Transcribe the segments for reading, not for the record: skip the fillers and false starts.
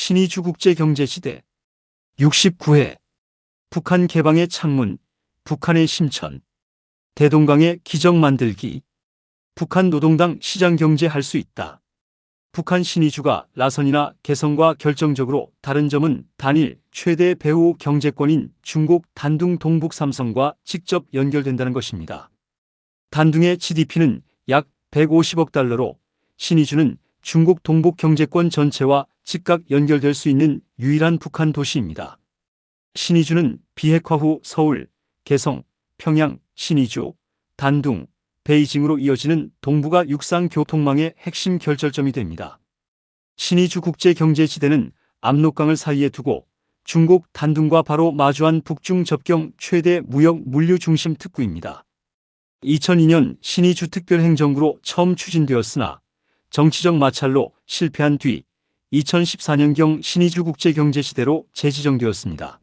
신의주 국제경제지대 69회 북한 개방의 창문, 북한의 심천, 대동강의 기적 만들기, 북한 노동당 시장경제 할 수 있다. 북한 신의주가 라선이나 개성과 결정적으로 다른 점은 단일 최대 배후 경제권인 중국 단둥 동북 삼성과 직접 연결된다는 것입니다. 단둥의 GDP는 약 150억 달러로 신의주는 중국 동북 경제권 전체와 즉각 연결될 수 있는 유일한 북한 도시입니다. 신의주는 비핵화 후 서울, 개성, 평양, 신의주, 단둥, 베이징으로 이어지는 동북아 육상 교통망의 핵심 결절점이 됩니다. 신의주 국제경제지대는 압록강을 사이에 두고 중국 단둥과 바로 마주한 북중 접경 최대 무역 물류 중심 특구입니다. 2002년 신의주 특별행정구로 처음 추진되었으나 정치적 마찰로 실패한 뒤 2014년경 신의주 국제경제지대로 재지정되었습니다.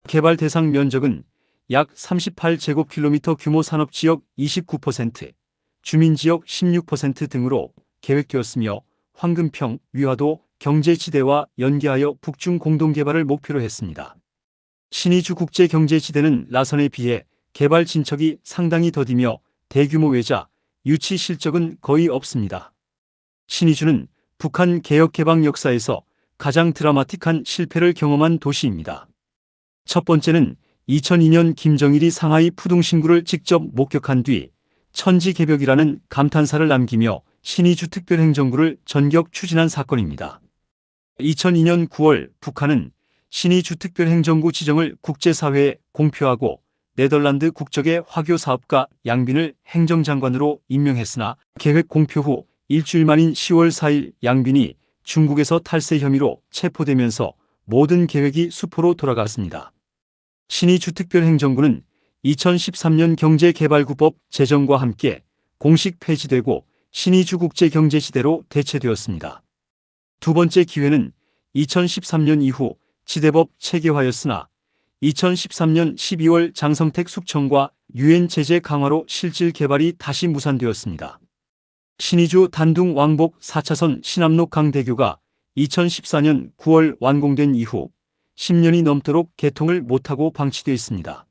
개발 대상 면적은 약 38제곱킬로미터 규모 산업지역 29%, 주민지역 16% 등으로 계획되었으며 황금평, 위화도 경제지대와 연계하여 북중 공동개발을 목표로 했습니다. 신의주 국제경제지대는 라선에 비해 개발 진척이 상당히 더디며 대규모 외자, 유치 실적은 거의 없습니다. 신의주는 북한 개혁개방 역사에서 가장 드라마틱한 실패를 경험한 도시입니다. 첫 번째는 2002년 김정일이 상하이 푸둥신구를 직접 목격한 뒤 천지개벽이라는 감탄사를 남기며 신의주 특별행정구를 전격 추진한 사건입니다. 2002년 9월 북한은 신의주 특별행정구 지정을 국제사회에 공표하고 네덜란드 국적의 화교사업가 양빈을 행정장관으로 임명했으나 계획 공표 후 일주일 만인 10월 4일 양빈이 중국에서 탈세 혐의로 체포되면서 모든 계획이 수포로 돌아갔습니다. 신의주 특별행정구는 2013년 경제개발구법 제정과 함께 공식 폐지되고 신의주 국제경제지대로 대체되었습니다. 두 번째 기회는 2013년 이후 지대법 체계화였으나 2013년 12월 장성택 숙청과 유엔 제재 강화로 실질 개발이 다시 무산되었습니다. 신의주 단둥 왕복 4차선 신암록 강대교가 2014년 9월 완공된 이후 10년이 넘도록 개통을 못하고 방치되어 있습니다.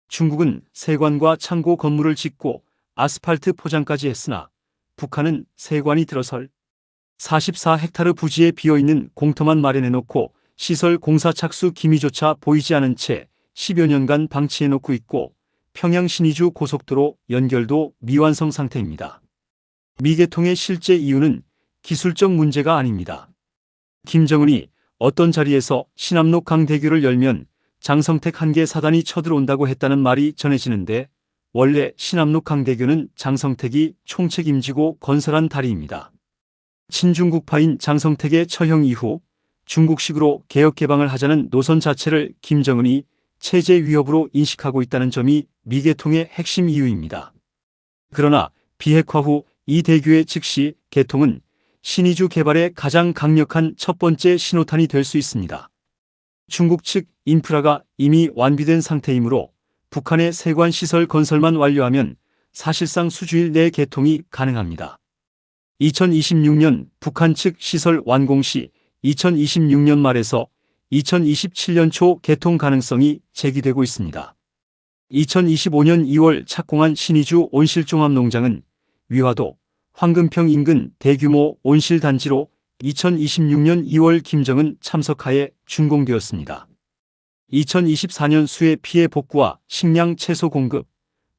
중국은 세관과 창고 건물을 짓고 아스팔트 포장까지 했으나 북한은 세관이 들어설 44헥타르 부지에 비어있는 공터만 마련해놓고 시설 공사 착수 기미조차 보이지 않은 채 10여 년간 방치해놓고 있고 평양 신의주 고속도로 연결도 미완성 상태입니다. 미개통의 실제 이유는 기술적 문제가 아닙니다. 김정은이 어떤 자리에서 신암록 강대교를 열면 장성택 한개 사단이 쳐들어온다고 했다는 말이 전해지는데 원래 신암록 강대교는 장성택이 총책임지고 건설한 다리입니다. 친중국파인 장성택의 처형 이후 중국식으로 개혁개방을 하자는 노선 자체를 김정은이 체제 위협으로 인식하고 있다는 점이 미개통의 핵심 이유입니다. 그러나 비핵화 후 이 대교의 즉시 개통은 신의주 개발의 가장 강력한 첫 번째 신호탄이 될 수 있습니다. 중국 측 인프라가 이미 완비된 상태이므로 북한의 세관 시설 건설만 완료하면 사실상 수주일 내에 개통이 가능합니다. 2026년 북한 측 시설 완공 시 2026년 말에서 2027년 초 개통 가능성이 제기되고 있습니다. 2025년 2월 착공한 신의주 온실종합농장은 위화도, 황금평 인근 대규모 온실단지로 2026년 2월 김정은 참석하에 준공되었습니다. 2024년 수해 피해 복구와 식량 채소 공급,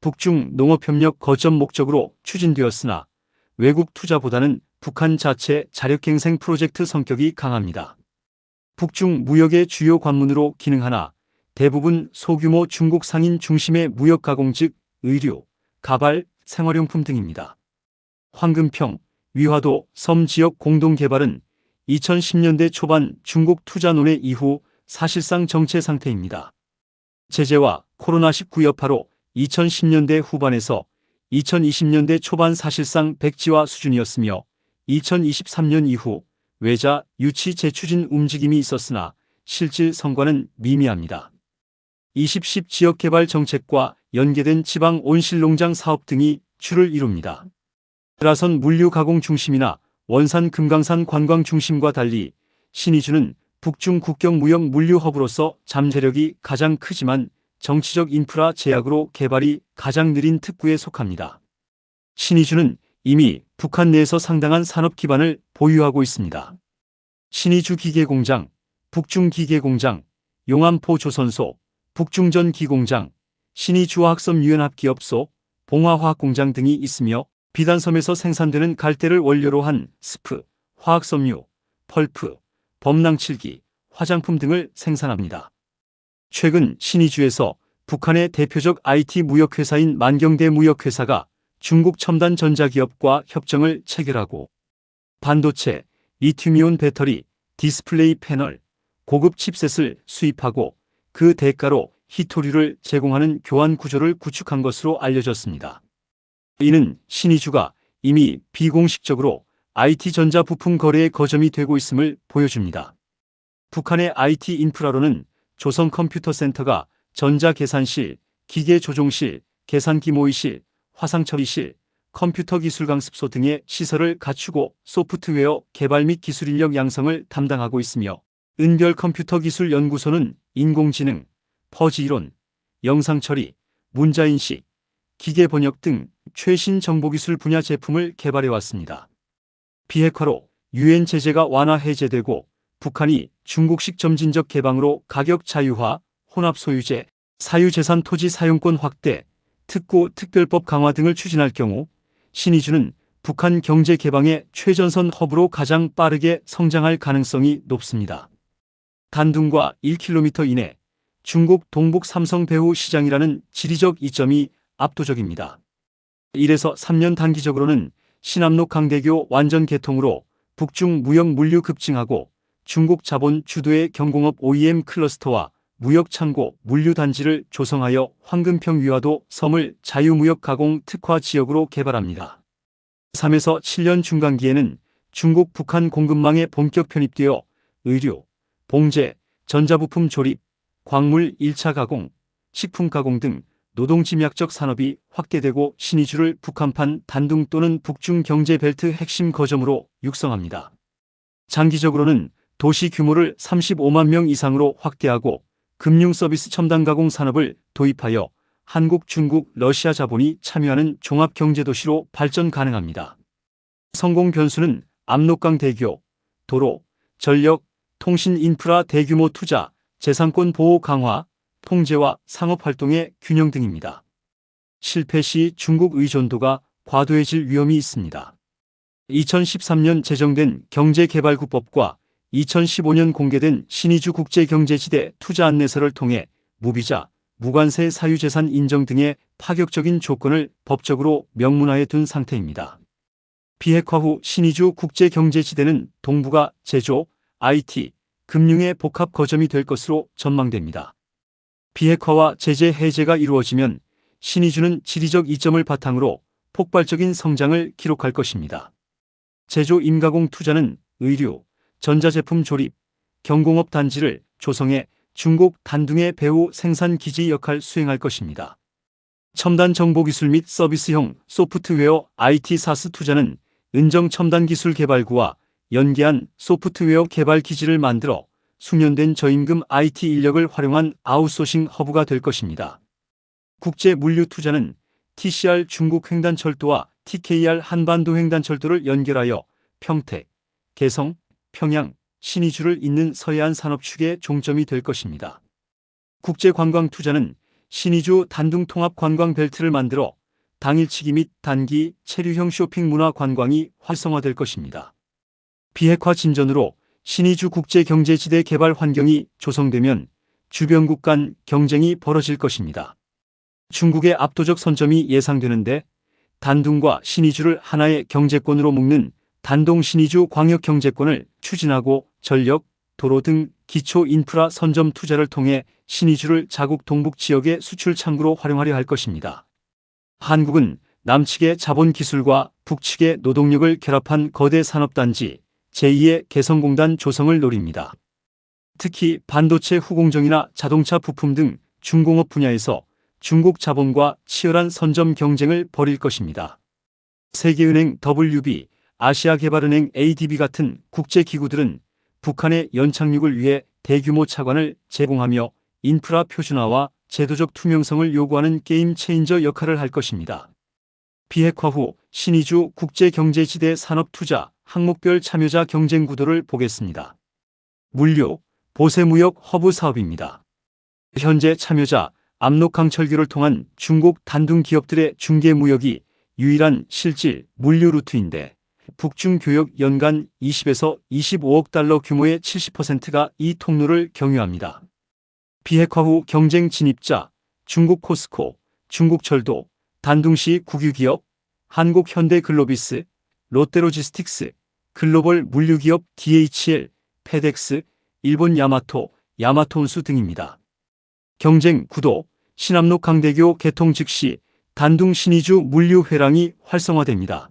북중 농업협력 거점 목적으로 추진되었으나 외국 투자보다는 북한 자체 자력갱생 프로젝트 성격이 강합니다. 북중 무역의 주요 관문으로 기능하나 대부분 소규모 중국 상인 중심의 무역 가공 즉 의류, 가발, 생활용품 등입니다. 황금평, 위화도 섬 지역 공동개발은 2010년대 초반 중국 투자 논의 이후 사실상 정체 상태입니다. 제재와 코로나19 여파로 2010년대 후반에서 2020년대 초반 사실상 백지화 수준이었으며 2023년 이후 외자 유치 재추진 움직임이 있었으나 실질 성과는 미미합니다. 2010 지역개발 정책과 연계된 지방 온실농장 사업 등이 주를 이룹니다. 라선 물류 가공 중심이나 원산 금강산 관광 중심과 달리 신의주는 북중 국경 무역 물류 허브로서 잠재력이 가장 크지만 정치적 인프라 제약으로 개발이 가장 느린 특구에 속합니다. 신의주는 이미 북한 내에서 상당한 산업 기반을 보유하고 있습니다. 신의주 기계공장, 북중기계공장, 용암포 조선소, 북중전 기공장, 신의주화학섬 유연합기업소, 봉화화학공장 등이 있으며 비단섬에서 생산되는 갈대를 원료로 한 스프, 화학섬유, 펄프, 범랑칠기, 화장품 등을 생산합니다. 최근 신의주에서 북한의 대표적 IT 무역회사인 만경대 무역회사가 중국 첨단 전자기업과 협정을 체결하고 반도체, 리튬이온 배터리, 디스플레이 패널, 고급 칩셋을 수입하고 그 대가로 희토류를 제공하는 교환 구조를 구축한 것으로 알려졌습니다. 이는 신의주가 이미 비공식적으로 IT 전자 부품 거래의 거점이 되고 있음을 보여줍니다. 북한의 IT 인프라로는 조선 컴퓨터센터가 전자계산실, 기계조종실, 계산기 모의실, 화상처리실, 컴퓨터 기술 강습소 등의 시설을 갖추고 소프트웨어 개발 및 기술 인력 양성을 담당하고 있으며 은별 컴퓨터 기술 연구소는 인공지능, 퍼지 이론, 영상처리, 문자인식, 기계번역 등 최신 정보기술 분야 제품을 개발해왔습니다. 비핵화로 유엔 제재가 완화 해제되고 북한이 중국식 점진적 개방으로 가격 자유화, 혼합소유제, 사유재산 토지 사용권 확대, 특구 특별법 강화 등을 추진할 경우 신의주는 북한 경제 개방의 최전선 허브로 가장 빠르게 성장할 가능성이 높습니다. 단둥과 1km 이내 중국 동북 삼성 배후 시장이라는 지리적 이점이 압도적입니다. 1에서 3년 단기적으로는 신암록 강대교 완전 개통으로 북중 무역 물류 급증하고 중국 자본 주도의 경공업 OEM 클러스터와 무역 창고 물류 단지를 조성하여 황금평 위화도 섬을 자유무역 가공 특화 지역으로 개발합니다. 3에서 7년 중간기에는 중국 북한 공급망에 본격 편입되어 의류, 봉제, 전자부품 조립, 광물 1차 가공, 식품 가공 등 노동집약적 산업이 확대되고 신의주를 북한판 단둥 또는 북중 경제벨트 핵심 거점으로 육성합니다. 장기적으로는 도시 규모를 35만 명 이상으로 확대하고 금융 서비스 첨단 가공 산업을 도입하여 한국, 중국, 러시아 자본이 참여하는 종합경제도시로 발전 가능합니다. 성공 변수는 압록강 대교, 도로, 전력, 통신 인프라 대규모 투자, 재산권 보호 강화, 통제와 상업활동의 균형 등입니다. 실패 시 중국 의존도가 과도해질 위험이 있습니다. 2013년 제정된 경제개발국법과 2015년 공개된 신의주 국제경제지대 투자 안내서를 통해 무비자, 무관세 사유재산 인정 등의 파격적인 조건을 법적으로 명문화해 둔 상태입니다. 비핵화 후 신의주 국제경제지대는 동북아 제조, IT, 금융의 복합 거점이 될 것으로 전망됩니다. 비핵화와 제재 해제가 이루어지면 신의주는 지리적 이점을 바탕으로 폭발적인 성장을 기록할 것입니다. 제조 임가공 투자는 의류, 전자제품 조립, 경공업 단지를 조성해 중국 단둥의 배후 생산 기지 역할 수행할 것입니다. 첨단 정보기술 및 서비스형 소프트웨어 IT 사스 투자는 은정 첨단 기술 개발구와 연계한 소프트웨어 개발 기지를 만들어 숙련된 저임금 IT 인력을 활용한 아웃소싱 허브가 될 것입니다. 국제 물류 투자는 TCR 중국 횡단철도와 TKR 한반도 횡단철도를 연결하여 평택, 개성, 평양, 신의주를 잇는 서해안 산업축의 종점이 될 것입니다. 국제관광 투자는 신의주 단둥 통합 관광 벨트를 만들어 당일치기 및 단기 체류형 쇼핑 문화 관광이 활성화될 것입니다. 비핵화 진전으로 신의주 국제경제지대 개발 환경이 조성되면 주변국 간 경쟁이 벌어질 것입니다. 중국의 압도적 선점이 예상되는데 단둥과 신의주를 하나의 경제권으로 묶는 단동 신의주 광역경제권을 추진하고 전력, 도로 등 기초 인프라 선점 투자를 통해 신의주를 자국 동북 지역의 수출 창구로 활용하려 할 것입니다. 한국은 남측의 자본 기술과 북측의 노동력을 결합한 거대 산업단지 제2의 개성공단 조성을 노립니다. 특히 반도체 후공정이나 자동차 부품 등 중공업 분야에서 중국 자본과 치열한 선점 경쟁을 벌일 것입니다. 세계은행 WB, 아시아개발은행 ADB 같은 국제기구들은 북한의 연착륙을 위해 대규모 차관을 제공하며 인프라 표준화와 제도적 투명성을 요구하는 게임 체인저 역할을 할 것입니다. 비핵화 후 신의주 국제경제지대 산업투자 항목별 참여자 경쟁 구도를 보겠습니다. 물류, 보세무역 허브 사업입니다. 현재 참여자 압록강철교를 통한 중국 단둥 기업들의 중개무역이 유일한 실질 물류 루트인데 북중 교역 연간 20에서 25억 달러 규모의 70%가 이 통로를 경유합니다. 비핵화 후 경쟁 진입자 중국 코스코, 중국철도, 단둥시 국유기업, 한국현대글로비스, 롯데로지스틱스, 글로벌 물류기업 DHL, 페덱스, 일본 야마토, 야마토운수 등입니다. 경쟁 구도 신암록 강대교 개통 즉시 단둥 신의주 물류 회랑이 활성화됩니다.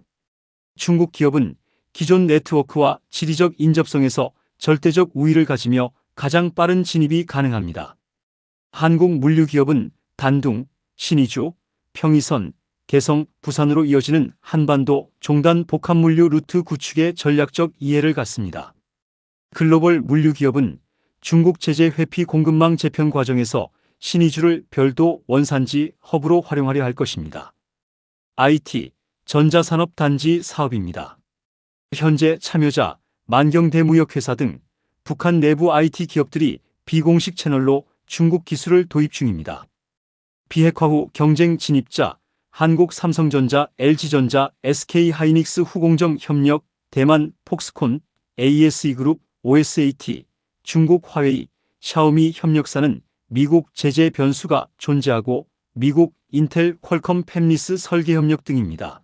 중국 기업은 기존 네트워크와 지리적 인접성에서 절대적 우위를 가지며 가장 빠른 진입이 가능합니다. 한국 물류기업은 단둥, 신의주, 평이선, 개성, 부산으로 이어지는 한반도 종단 복합물류 루트 구축에 전략적 이해를 갖습니다. 글로벌 물류기업은 중국 제재 회피 공급망 재편 과정에서 신의주를 별도 원산지 허브로 활용하려 할 것입니다. IT, 전자산업단지 사업입니다. 현재 참여자 만경대무역회사 등 북한 내부 IT 기업들이 비공식 채널로 중국 기술을 도입 중입니다. 비핵화 후 경쟁 진입자 한국삼성전자, LG전자, SK하이닉스 후공정 협력, 대만 폭스콘, ASE그룹, OSAT, 중국 화웨이, 샤오미 협력사는 미국 제재 변수가 존재하고 미국 인텔, 퀄컴, 팹리스 설계 협력 등입니다.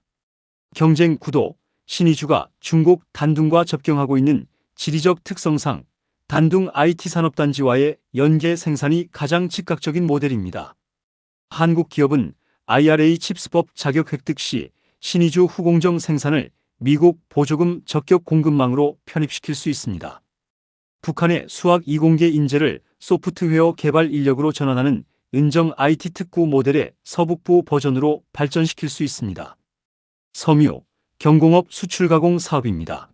경쟁 구도 신의주가 중국 단둥과 접경하고 있는 지리적 특성상 단둥 IT 산업단지와의 연계 생산이 가장 즉각적인 모델입니다. 한국 기업은 IRA 칩스법 자격 획득 시 신의주 후공정 생산을 미국 보조금 적격 공급망으로 편입시킬 수 있습니다. 북한의 수학 이공계 인재를 소프트웨어 개발 인력으로 전환하는 은정 IT 특구 모델의 서북부 버전으로 발전시킬 수 있습니다. 섬유, 경공업 수출가공 사업입니다.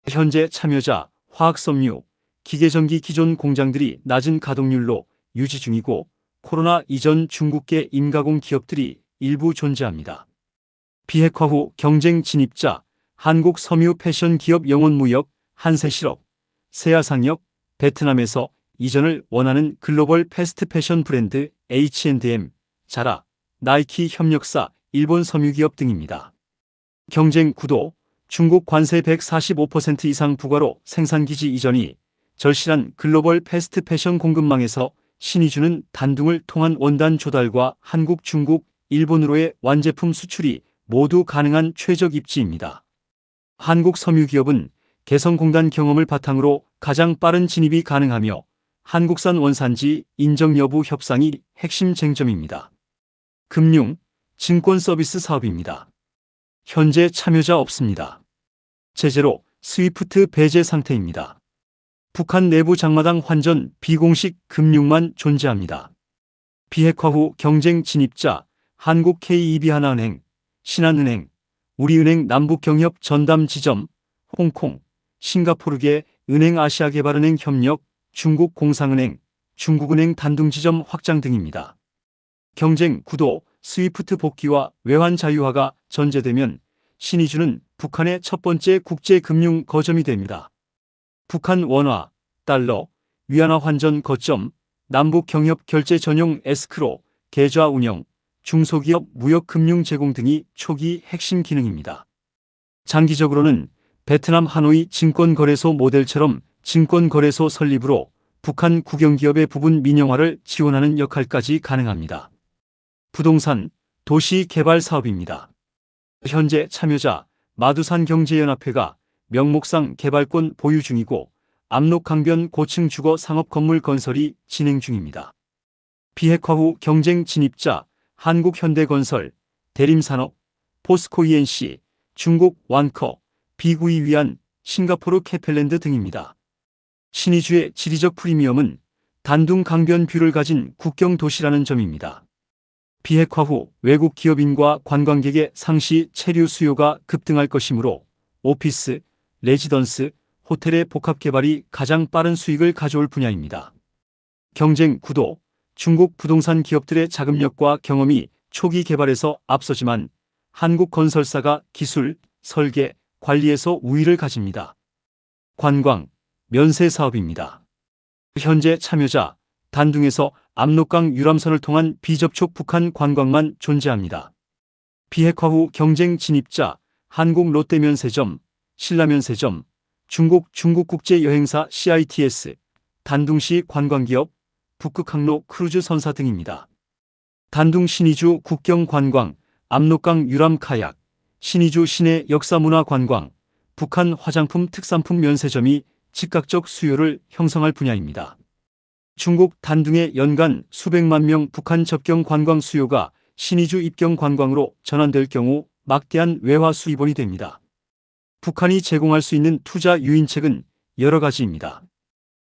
현재 참여자 화학섬유, 기계전기 기존 공장들이 낮은 가동률로 유지 중이고 코로나 이전 중국계 임가공 기업들이 일부 존재합니다. 비핵화 후 경쟁 진입자 한국 섬유 패션 기업 영원무역, 한세실업, 세아상역, 베트남에서 이전을 원하는 글로벌 패스트 패션 브랜드 H&M, 자라, 나이키 협력사, 일본 섬유기업 등입니다. 경쟁 구도 중국 관세 145% 이상 부과로 생산기지 이전이 절실한 글로벌 패스트 패션 공급망에서 신의주는 단둥을 통한 원단 조달과 한국, 중국, 일본으로의 완제품 수출이 모두 가능한 최적 입지입니다. 한국 섬유기업은 개성공단 경험을 바탕으로 가장 빠른 진입이 가능하며 한국산 원산지 인정 여부 협상이 핵심 쟁점입니다. 금융, 증권 서비스 사업입니다. 현재 참여자 없습니다. 제재로 스위프트 배제 상태입니다. 북한 내부 장마당 환전 비공식 금융만 존재합니다. 비핵화 후 경쟁 진입자 한국 KEB하나은행, 신한은행, 우리은행 남북경협 전담 지점, 홍콩, 싱가포르계 은행 아시아개발은행 협력, 중국 공상은행, 중국은행 단둥지점 확장 등입니다. 경쟁 구도 스위프트 복귀와 외환 자유화가 전제되면 신의주는 북한의 첫 번째 국제금융 거점이 됩니다. 북한 원화, 달러, 위안화 환전 거점, 남북 경협 결제 전용 에스크로, 계좌 운영, 중소기업 무역 금융 제공 등이 초기 핵심 기능입니다. 장기적으로는 베트남 하노이 증권거래소 모델처럼 증권거래소 설립으로 북한 국영기업의 부분 민영화를 지원하는 역할까지 가능합니다. 부동산, 도시 개발 사업입니다. 현재 참여자 마두산경제연합회가 명목상 개발권 보유 중이고 압록강변 고층 주거 상업 건물 건설이 진행 중입니다. 비핵화 후 경쟁 진입자 한국현대건설, 대림산업, 포스코 ENC, 중국 완커, 비구이 위안, 싱가포르 캐펠랜드 등입니다. 신의주의 지리적 프리미엄은 단둥 강변 뷰를 가진 국경 도시라는 점입니다. 비핵화 후 외국 기업인과 관광객의 상시 체류 수요가 급등할 것이므로 오피스, 레지던스, 호텔의 복합 개발이 가장 빠른 수익을 가져올 분야입니다. 경쟁 구도. 중국 부동산 기업들의 자금력과 경험이 초기 개발에서 앞서지만 한국 건설사가 기술, 설계, 관리에서 우위를 가집니다. 관광, 면세 사업입니다. 현재 참여자, 단둥에서 압록강 유람선을 통한 비접촉 북한 관광만 존재합니다. 비핵화 후 경쟁 진입자, 한국 롯데면세점, 신라면세점, 중국국제여행사 CITS, 단둥시 관광기업, 북극항로 크루즈 선사 등입니다. 단둥 신의주 국경관광, 압록강 유람 카약, 신의주 시내 역사문화관광, 북한 화장품 특산품 면세점이 즉각적 수요를 형성할 분야입니다. 중국 단둥의 연간 수백만 명 북한 접경 관광 수요가 신의주 입경 관광으로 전환될 경우 막대한 외화 수입원이 됩니다. 북한이 제공할 수 있는 투자 유인책은 여러 가지입니다.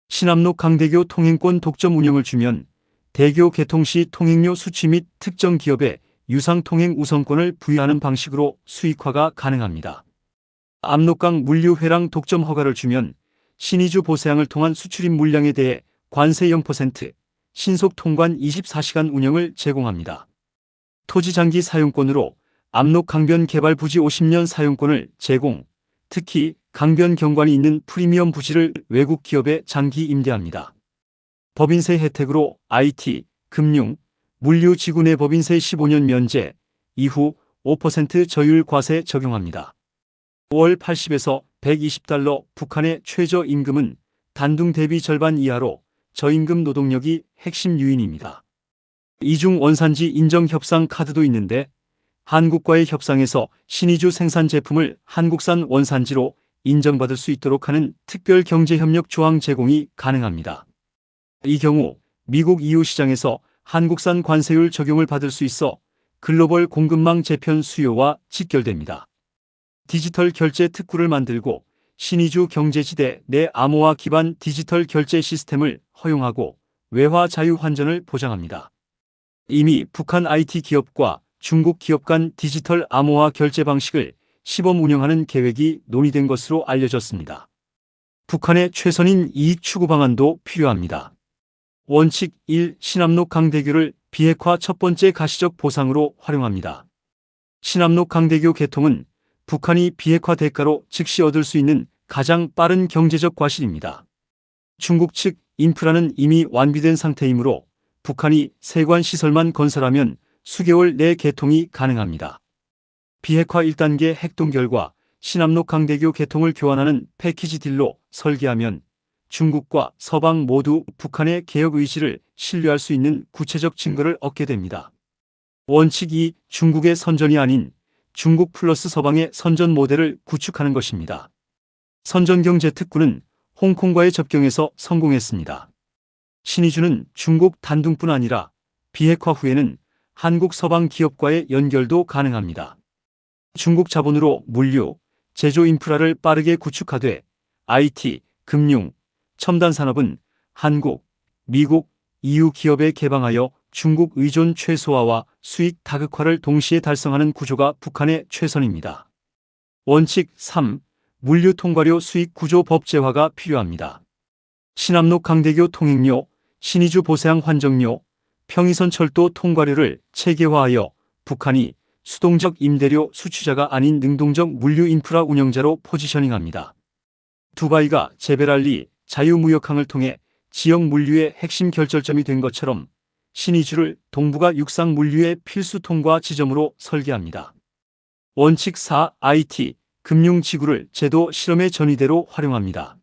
신암록 강대교 통행권 독점 운영을 주면 대교 개통 시 통행료 수취 및 특정 기업에 유상 통행 우선권을 부여하는 방식으로 수익화가 가능합니다. 압록강 물류 회랑 독점 허가를 주면 신의주 보세항을 통한 수출입 물량에 대해 관세 0%, 신속 통관 24시간 운영을 제공합니다. 토지 장기 사용권으로 압록 강변 개발 부지 50년 사용권을 제공, 특히 강변 경관이 있는 프리미엄 부지를 외국 기업에 장기 임대합니다. 법인세 혜택으로 IT, 금융, 물류 지구 내 법인세 15년 면제, 이후 5% 저율 과세 적용합니다. 월 80에서 120달러 북한의 최저 임금은 단둥 대비 절반 이하로 저임금 노동력이 핵심 요인입니다. 이중 원산지 인정 협상 카드도 있는데 한국과의 협상에서 신의주 생산 제품을 한국산 원산지로 인정받을 수 있도록 하는 특별 경제협력 조항 제공이 가능합니다. 이 경우 미국 EU 시장에서 한국산 관세율 적용을 받을 수 있어 글로벌 공급망 재편 수요와 직결됩니다. 디지털 결제 특구를 만들고 신의주 경제지대 내 암호화 기반 디지털 결제 시스템을 허용하고 외화 자유 환전을 보장합니다. 이미 북한 IT 기업과 중국 기업 간 디지털 암호화 결제 방식을 시범 운영하는 계획이 논의된 것으로 알려졌습니다. 북한의 최선인 이익 추구 방안도 필요합니다. 원칙 1. 신암록 강대교를 비핵화 첫 번째 가시적 보상으로 활용합니다. 신암록 강대교 개통은 북한이 비핵화 대가로 즉시 얻을 수 있는 가장 빠른 경제적 과실입니다. 중국 측 인프라는 이미 완비된 상태이므로 북한이 세관 시설만 건설하면 수개월 내 개통이 가능합니다. 비핵화 1단계 핵동 결과 신암록 강대교 개통을 교환하는 패키지 딜로 설계하면 중국과 서방 모두 북한의 개혁 의지를 신뢰할 수 있는 구체적 증거를 얻게 됩니다. 원칙 2. 중국의 선전이 아닌 중국 플러스 서방의 선전 모델을 구축하는 것입니다. 선전경제 특구는 홍콩과의 접경에서 성공했습니다. 신의주는 중국 단둥뿐 아니라 비핵화 후에는 한국 서방 기업과의 연결도 가능합니다. 중국 자본으로 물류, 제조 인프라를 빠르게 구축하되 IT, 금융, 첨단 산업은 한국, 미국, EU 기업에 개방하여 중국 의존 최소화와 수익 다극화를 동시에 달성하는 구조가 북한의 최선입니다. 원칙 3. 물류 통과료 수익 구조 법제화가 필요합니다. 신암록 강대교 통행료, 신의주 보세항 환정료, 평이선 철도 통과료를 체계화하여 북한이 수동적 임대료 수취자가 아닌 능동적 물류 인프라 운영자로 포지셔닝합니다. 두바이가 제베랄리 자유무역항을 통해 지역 물류의 핵심 결절점이 된 것처럼 신의주를 동북아 육상 물류의 필수 통과 지점으로 설계합니다. 원칙 4. IT, 금융지구를 제도 실험의 전위대로 활용합니다.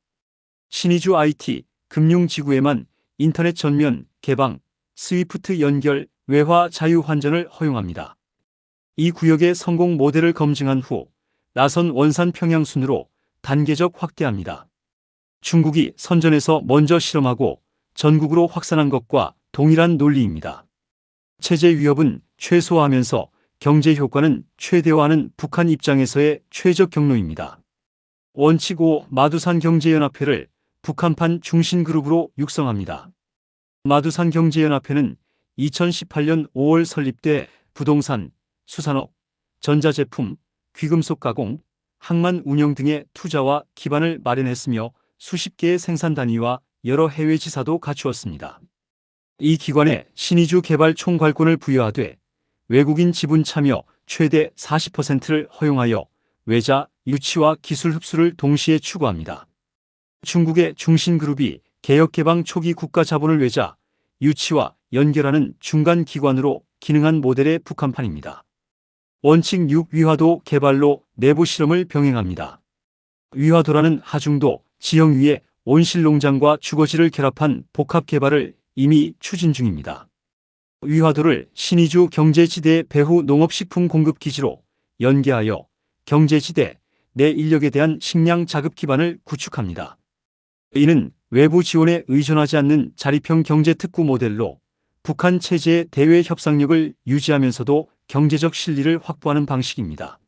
신의주 IT, 금융지구에만 인터넷 전면, 개방, 스위프트 연결, 외화 자유 환전을 허용합니다. 이 구역의 성공 모델을 검증한 후 나선 원산 평양순으로 단계적 확대합니다. 중국이 선전에서 먼저 실험하고 전국으로 확산한 것과 동일한 논리입니다. 체제 위협은 최소화하면서 경제 효과는 최대화하는 북한 입장에서의 최적 경로입니다. 원칙 5. 마두산 경제연합회를 북한판 중심그룹으로 육성합니다. 마두산 경제연합회는 2018년 5월 설립돼 부동산, 수산업, 전자제품, 귀금속 가공, 항만 운영 등의 투자와 기반을 마련했으며 수십 개의 생산 단위와 여러 해외 지사도 갖추었습니다. 이 기관에 신의주 개발 총괄권을 부여하되 외국인 지분 참여 최대 40%를 허용하여 외자, 유치와 기술 흡수를 동시에 추구합니다. 중국의 중신그룹이 개혁개방 초기 국가 자본을 외자, 유치와 연결하는 중간 기관으로 기능한 모델의 북한판입니다. 원칙 6 위화도 개발로 내부 실험을 병행합니다. 위화도라는 하중도 지형 위에 온실농장과 주거지를 결합한 복합 개발을 이미 추진 중입니다. 위화도를 신의주 경제지대의 배후 농업식품 공급 기지로 연계하여 경제지대 내 인력에 대한 식량 자급 기반을 구축합니다. 이는 외부 지원에 의존하지 않는 자립형 경제 특구 모델로 북한 체제의 대외 협상력을 유지하면서도 경제적 실리를 확보하는 방식입니다.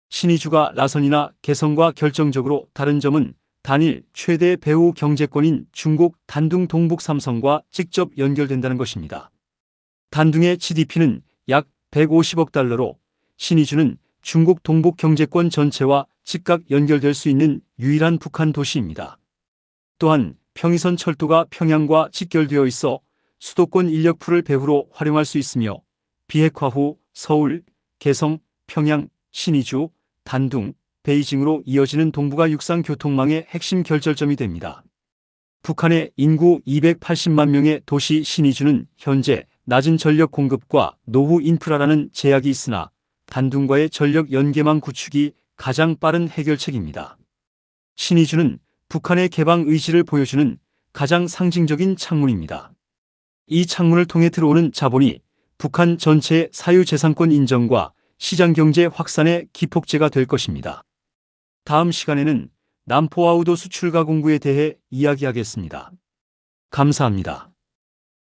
신의주가 라선이나 개성과 결정적으로 다른 점은 단일 최대 배후 경제권인 중국 단둥 동북 삼성과 직접 연결된다는 것입니다. 단둥의 GDP는 약 150억 달러로 신의주는 중국 동북 경제권 전체와 즉각 연결될 수 있는 유일한 북한 도시입니다. 또한 평이선 철도가 평양과 직결되어 있어 수도권 인력풀을 배후로 활용할 수 있으며 비핵화 후 서울, 개성, 평양, 신의주, 단둥, 베이징으로 이어지는 동북아 육상 교통망의 핵심 결절점이 됩니다. 북한의 인구 280만 명의 도시 신의주는 현재 낮은 전력 공급과 노후 인프라라는 제약이 있으나 단둥과의 전력 연계망 구축이 가장 빠른 해결책입니다. 신의주는 북한의 개방 의지를 보여주는 가장 상징적인 창문입니다. 이 창문을 통해 들어오는 자본이 북한 전체의 사유재산권 인정과 시장경제 확산의 기폭제가 될 것입니다. 다음 시간에는 남포아우도 수출가 공구에 대해 이야기하겠습니다. 감사합니다.